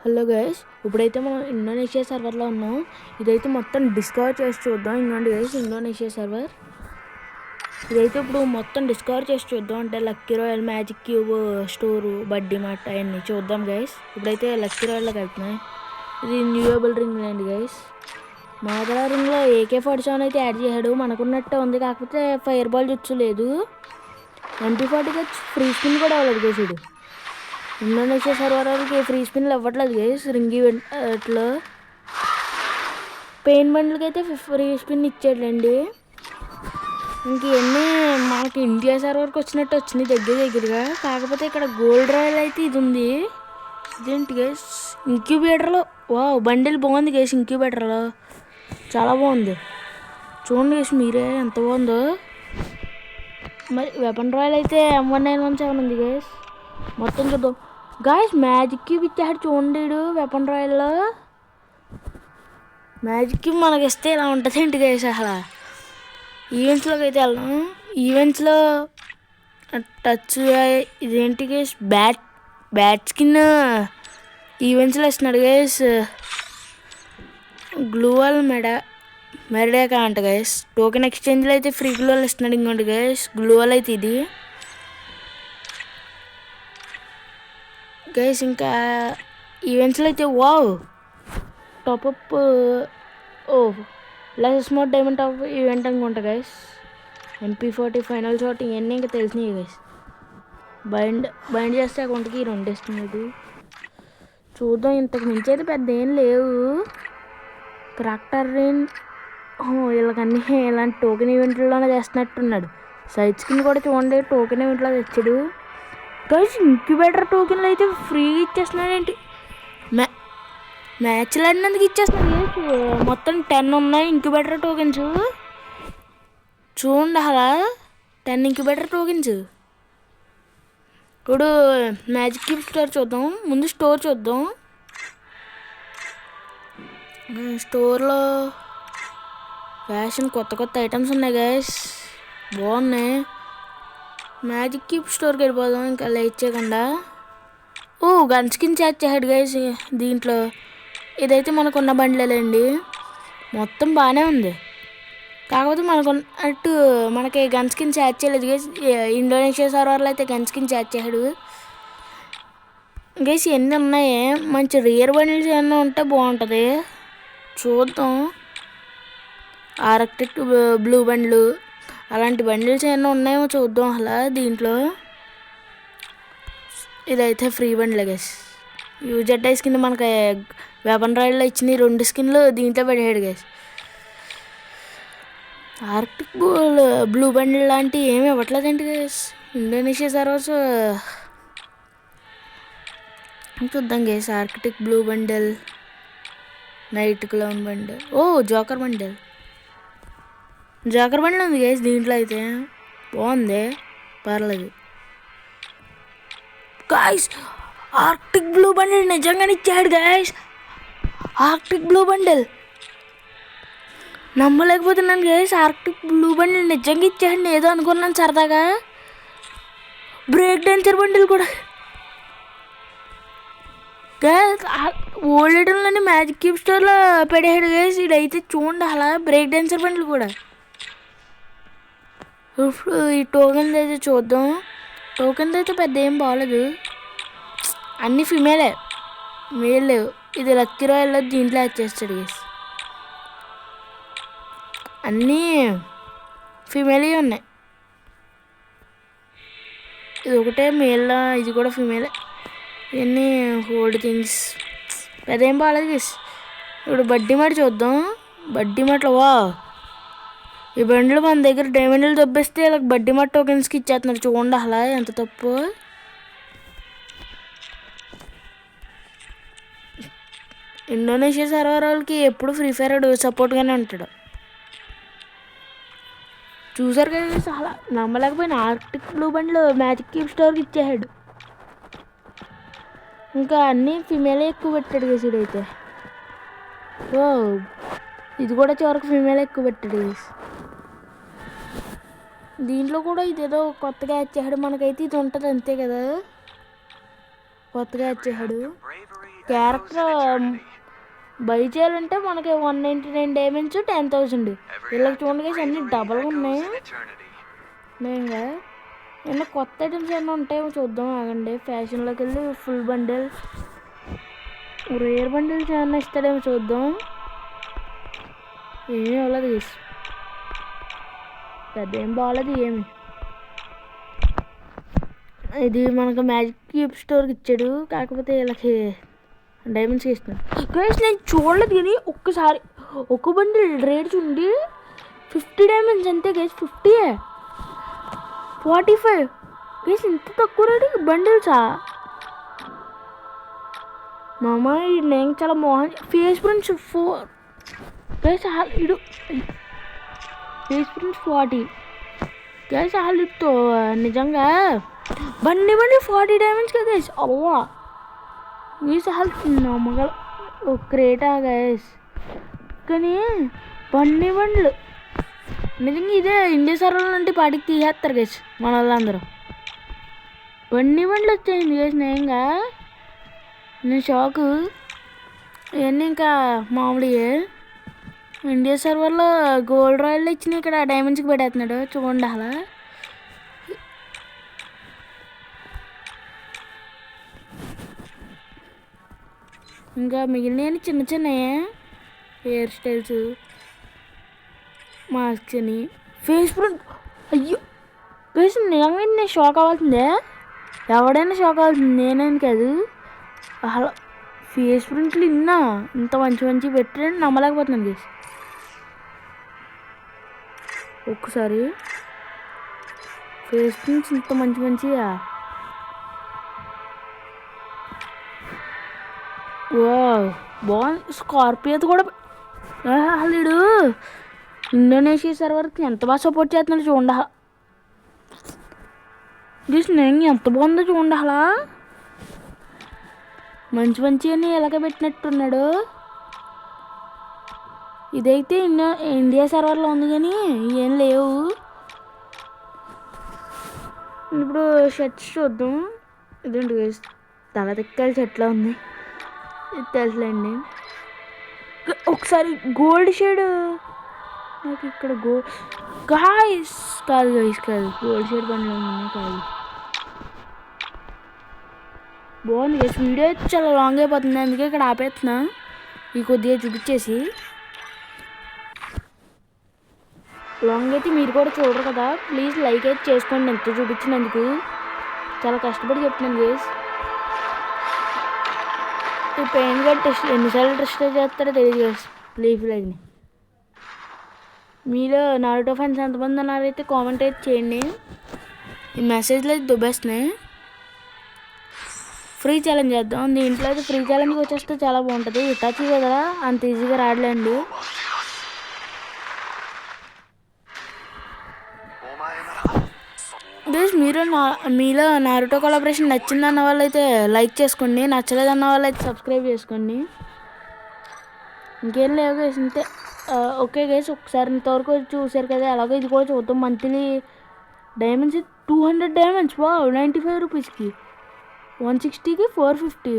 Hello guys, ఇప్పుడైతే మనం Indonesia సర్వర్లో ఉన్నాం. ఇదైతే మొత్తం డిస్కవర్ చేసి చూద్దాం. ఇంకోండి గైస్, ఇండోనేషియా సర్వర్ ఇదైతే ఇప్పుడు మొత్తం డిస్కవర్ చేసి చూద్దాం. అంటే lucky royal, magic cube, store, బడ్డీ మార్ట్ అవన్నీ చూద్దాం గైస్. ఇప్పుడైతే లక్కీ రాయల్లోకి వెళ్తున్నాయి. ఇది న్యూయబుల్ రింగ్ అండి గైస్. మాదల రింగ్లో AK-47 అయితే యాడ్ చేశాడు. మనకున్నట్టే ఉంది, కాకపోతే ఫైర్ బాల్ జుచ్చు లేదు. MP40 ఫ్రీ స్పిన్ కూడా అవ్వలేదు గైస్. ఇది ఇండోనేషియా సర్వర్ వాళ్ళకి ఫ్రీ స్పిన్లు ఇవ్వట్లేదు గైస్. రింగ్ ఈవెంట్లో పెయిన్ బండ్లకి అయితే ఫ్రీ స్పిన్ ఇచ్చాడండి. ఇంక ఇవన్నీ మనకి ఇండియా సర్వర్కి వచ్చినట్టు వచ్చినాయి దగ్గరగా. కాకపోతే ఇక్కడ గోల్డ్ రాయల్ అయితే ఇది ఉంది. ఇదేంటి గైస్, ఇంక్యుబేటర్లో బండిల్ బాగుంది గైస్. ఇంక్యుబేటర్లో చాలా బాగుంది. చూడండి గైస్ మీరే ఎంత బాగుందో. మరి వెపన్ రాయల్ అయితే M1917 ఉంది గైస్. మొత్తం చూద్దాం గాయస్. మ్యాజిక్ క్యూబ్ ఇచ్చాడు చూడండి. వెపన్ రాయల్లో మ్యాజిక్ క్యూబ్ మనకి ఇస్తే ఇలా ఉంటుంది ఏంటి గైస్. అసలు ఈవెంట్స్లోకి అయితే వెళ్దాం. ఈవెంట్స్లో టచ్ ఇదేంటి గైస్, బ్యాట్ స్కిన్ ఈవెంట్స్లో ఇస్తున్నాడు గైస్. గ్లూవల్ మెరడాకా అంట గైస్. టోకెన్ ఎక్స్చేంజ్లో అయితే ఫ్రీ గ్లూవల్ ఇస్తున్నాడు. ఇంకోటి గైస్, గ్లూవల్ అయితే ఇది గైస్. ఇంకా ఈవెంట్స్లో అయితే top-up less more diamond top event అనుకుంటా గైస్. MP40 ఫైనల్ షాట్ ఇవన్నీ ఇంకా తెలిసినాయి గైస్. బైండ్ చేస్తే అకౌంట్కి 2 ఇస్తుంది. ఇది చూద్దాం. ఇంతకు మించి అయితే పెద్ద ఏం లేవు. క్రాక్టర్ రేన్ వీళ్ళకన్నీ ఇలాంటి టోకెన్ ఈవెంట్లలోనే చేస్తున్నట్టున్నాడు. సైడ్ స్కిన్ కూడా చూడండి, టోకెన్ ఈవెంట్లో తెచ్చాడు గైస్. ఇంక్యుబేటర్ టోకెన్లు అయితే ఫ్రీగా ఇచ్చేస్తున్నాడు ఏంటి. మ్యాచ్లు ఆడినందుకు ఇచ్చేస్తున్నాడు. మొత్తం 10 ఉన్నాయి ఇంక్యుబేటర్ టోకెన్స్. చూడండి అలా 10 ఇంక్యుబేటర్ టోకెన్స్. ఇప్పుడు మ్యాజిక్ క్యూబ్ స్టోర్ చూద్దాం. ముందు స్టోర్ చూద్దాం. స్టోర్లో ఫ్యాషన్ కొత్త ఐటమ్స్ ఉన్నాయి గైస్, బాగున్నాయి. మ్యాజిక్ క్యూబ్ స్టోర్కి వెళ్ళిపోదాం ఇంకా లేట్ చేయకుండా. గన్ స్కిన్ చార్జ్ చేశాడు గైస్ దీంట్లో. ఇదైతే మనకున్న బండ్లేండి. మొత్తం బాగానే ఉంది, కాకపోతే మనకి గన్ స్కిన్ చార్జ్ చేయలేదు గైస్. ఇండోనేషియా సర్వర్లో అయితే గన్ స్కిన్ చార్జ్ చేశాడు గైస్. ఎన్ని ఉన్నాయి, మంచి రియర్ బండిల్స్ ఏమన్నా ఉంటే బాగుంటుంది. చూద్దాం. ఆర్కిటిక్ బ్లూ బండ్లు అలాంటి బండిల్స్ ఏమన్నా ఉన్నాయేమో చూద్దాం. అలా దీంట్లో ఇదైతే ఫ్రీ బండ్లే గైస్. యూజెడ్ స్కిన్ మనకి వెపన్ రాయల్లో ఇచ్చిన 2 స్కిన్లు దీంట్లో పెట్టాడు గైస్. ఆర్కిటిక్ బ్లూ బండిల్ లాంటివి ఏమి ఇవ్వట్లేదండి గైస్ ఇండోనేషియా సర్వర్స్. చూద్దాం guys. Arctic blue bundle, night clown bundle, joker bundle ఉంది గైస్. దీంట్లో అయితే బాగుంది, పర్లేదు గాయస్. ఆర్కిటిక్ బ్లూ బండిల్ నిజంగానే ఇచ్చాడు గాయస్. ఆర్కిటిక్ బ్లూ బండిల్ నమ్మలేకపోతున్నాను గైస్. ఆర్కిటిక్ బ్లూ బండిల్ నిజంగా ఇచ్చాడు. ఏదో అనుకున్నాను సరదాగా. బ్రేక్ డాన్సర్ బండిల్ కూడా గైస్. ఓల్డ్ ఐటమ్లోనే మ్యాజిక్ క్యూబ్ స్టోర్లో పెట్టాడు గైస్. ఇదైతే చూడండి అలా బ్రేక్ డాన్సర్ బండిల్ కూడా. ఇప్పుడు ఈ టోకెన్ అయితే చూద్దాం. టోకెన్ అయితే పెద్ద ఏం బాగలేదు, అన్నీ ఫిమేలే, మేల్ లేవు. ఇది లక్కీ రాయల్లో దీంట్లో యాడ్ చేస్తాడు గైస్. అన్నీ ఫిమేలే ఉన్నాయి. ఇది ఒకటే మేల్లా, ఇది కూడా ఫిమేలే. ఇవన్నీ ఓల్డ్ థింగ్స్, పెద్ద ఏం బాగాలేదు గైస్. ఇప్పుడు బడ్డీ మాట చూద్దాం. బడ్డీ మాటలో ఈ బండ్లు మన దగ్గర డైమండ్లు దొబ్బేస్తే ఇలా బడ్డీ మాట టోకెన్స్కి ఇచ్చేస్తున్నారు. చూడండి అలా ఎంత తప్పు. ఇండోనేషియా సర్వర్ వాళ్ళకి ఎప్పుడు ఫ్రీ ఫైర్ సపోర్ట్గానే ఉంటాడు. చూసారు కదా చాలా నమ్మలేకపోయిన. ఆర్కిటిక్ బ్లూ బండ్లు మ్యాజిక్ క్యూబ్ స్టోర్కి ఇచ్చేసాడు. ఇంకా అన్నీ ఫిమేలే ఎక్కువ పెట్టాడు గేస్. ఇదైతే ఇది కూడా చివరికి ఫిమేలే ఎక్కువ పెట్టాడు గేస్. దీంట్లో కూడా ఇదేదో కొత్తగా యాడ్ చేశాడు. మనకైతే ఇది ఉంటుంది అంతే కదా, కొత్తగా యాడ్ చేశాడు. క్యారెక్టర్ బై చేయాలంటే మనకి 199 డైమండ్స్ 10,000. వీళ్ళకి చూడండి గైస్ అన్ని డబల్గా ఉన్నాయి. నేనుగా ఏమన్నా కొత్త ఐటమ్స్ ఏమన్నా ఉంటాయేమో చూద్దాం ఆగండి. ఫ్యాషన్లోకి వెళ్ళి ఫుల్ బండిల్ రేర్ బండిల్స్ ఏమన్నా ఇస్తాడేమో చూద్దాం. ఏమీ అవ్వలేదు గైస్, పెద్ద ఏం బాగాలేదు ఏమి. ఇది మనకు మ్యాజిక్ క్యూబ్ స్టోర్కి ఇచ్చాడు, కాకపోతే వీళ్ళకి డైమండ్స్కి ఇస్తున్నాడు. గైస్ నేను చూడలేదు కానీ ఒక్కసారి ఒక బండిల్ రేట్ చూడండి 50 డైమండ్స్ అంతే గైస్. 50 45 గైస్, ఇంత తక్కువ రేటు బండిల్సా? మా అమ్మ నేను చాలా మోహన్ ఫేస్ ప్రింట్స్ 4 గైస్. ఇడు ఫేస్ ప్రింట్స్ 40 గైస్. ఇటు నిజంగా బండి 40 డైమండ్స్ కదా గైస్. అవ్వా గైస్ నమ్మగల క్రేటా గైస్. కానీ బండ్లు నిజంగా ఇదే ఇండియా సర్వర్ నుండి పాటికి తీసేస్తారు గైస్ మన వాళ్ళందరూ. బండ్లు వచ్చాయింది గైస్. నేను షాకు. ఇవన్నీ ఇంకా మామూలుగా ఇండియా సర్వర్లో గోల్డ్ రాయల్ ఇచ్చినాయి, ఇక్కడ డైమండ్స్కి పెట్టేస్తున్నాడు చూడండి. అలా ఇంకా మిగిలినవి చిన్న చిన్నవి హెయిర్ స్టైల్స్, మాస్క్స్ అని, ఫేస్ ప్రింట్. అయ్యో గైస్ నిజంగా నేను షాక్ అవ్వాల్సిందే, ఎవడైనా షాక్ అవ్వాల్సింది, నేనేం కాదు. అలా ఫేస్ ప్రింట్లు ఇంత మంచి పెట్టి నమ్మలేకపోతున్నాను గైస్. ఒక్కసారి ఫేస్ ప్రింట్స్ ఇంత మంచిగా బాగుంది. స్కార్పియోది కూడా అల్లుడు ఇండోనేషియా సర్వర్కి ఎంత బాగా సపోర్ట్ చేస్తున్నాడు చూడండి. గైస్ నేను ఎంత బాగుందో చూడండి. అలా మంచి అని ఎలాగ పెట్టినట్టున్నాడు. ఇదైతే ఇండియా సర్వర్లో ఉంది కానీ ఏం లేవు. ఇప్పుడు షర్ట్స్ చూద్దాం. ఇదేంటి గైస్ తల తిక్కల షర్ట్లో ఉంది, ఇది తెలుసులేండి. ఒకసారి గోల్డ్ షేడ్ నాకు ఇక్కడ గాయస్ కాదు గోల్డ్ షేడ్ బండ్లు కాదు. బాగుంది గైస్. వీడియో అయితే చాలా లాంగ్ అయిపోతుంది, అందుకే ఇక్కడ ఆపేస్తున్నా. ఈ కొద్దిగా చూపించేసి లాంగ్ అయితే మీరు కూడా చూడరు కదా, ప్లీజ్ లైక్ అయితే చేసుకోండి. ఎంత చూపించినందుకు చాలా కష్టపడి చెప్తున్నాను గైస్. ఈ పెయిన్ కూడా టెస్ట్ ఎన్నిసార్లు టెస్ట్ చేస్తారో తెలియదు గైస్. లీఫ్ లైక్ని మీలో నారుటో ఫ్యాన్స్ ఎంతమంది ఉన్నారైతే కామెంట్ అయితే చేయండి. ఈ మెసేజ్లో అయితే దుబ్బేస్తున్నాయి. ఫ్రీ ఛాలెంజ్ చేద్దాం. దీంట్లో అయితే ఫ్రీ ఛాలెంజ్కి వచ్చేస్తే చాలా బాగుంటుంది. ఇటాచి కదా అంత ఈజీగా రాడలేండి. గైస్ మీలో నారుటో కొలాబరేషన్ నచ్చిందన్న వాళ్ళైతే లైక్ చేసుకోండి, నచ్చలేదన్న వాళ్ళైతే సబ్స్క్రైబ్ చేసుకోండి. ఇంకేం లేవు గైస్ అంతే. ఓకే గైస్, ఒకసారి ఇంతవరకు చూసారు కదా, అలాగే ఇది కూడా చూద్దాం. మంత్లీ డైమండ్స్ 200 డైమండ్స్ 95 రూపీస్కి, 160కి 450.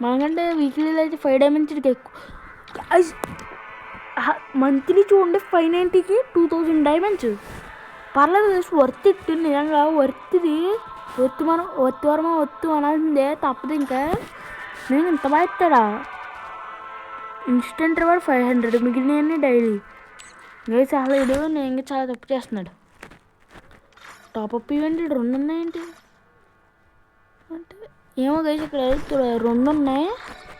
మనకంటే వీక్లీలో అయితే 5 డైమండ్స్ ఎక్కువ. మంత్లీ చూడండి 590కి 2000 డైమండ్స్. పర్లేదు గైస్, వర్త్ ఇట్. నిజంగా వర్త్ది. ఒత్తు అనాల్సిందే, తప్పదు. ఇంకా నేను ఇంత బాగా ఇస్తాడా. ఇన్స్టెంట్ రివార్డ్ 500, మిగిలినవన్నీ డైలీ. గైస్ అసలు ఇది నేను చాలా తప్పు చేస్తున్నాడు. టాప్అప్ ఈవెంట్ 2 ఉన్నాయేంటి అంటే ఏమో గైస్, ఇక్కడ 2 ఉన్నాయి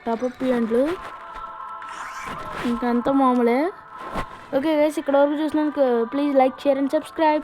టాప్అప్ ఈవెంట్లు, ఇంకంతా మామూలే. ఓకే గైస్, ఇక్కడ వరకు చూసినందుకు please like, share and subscribe.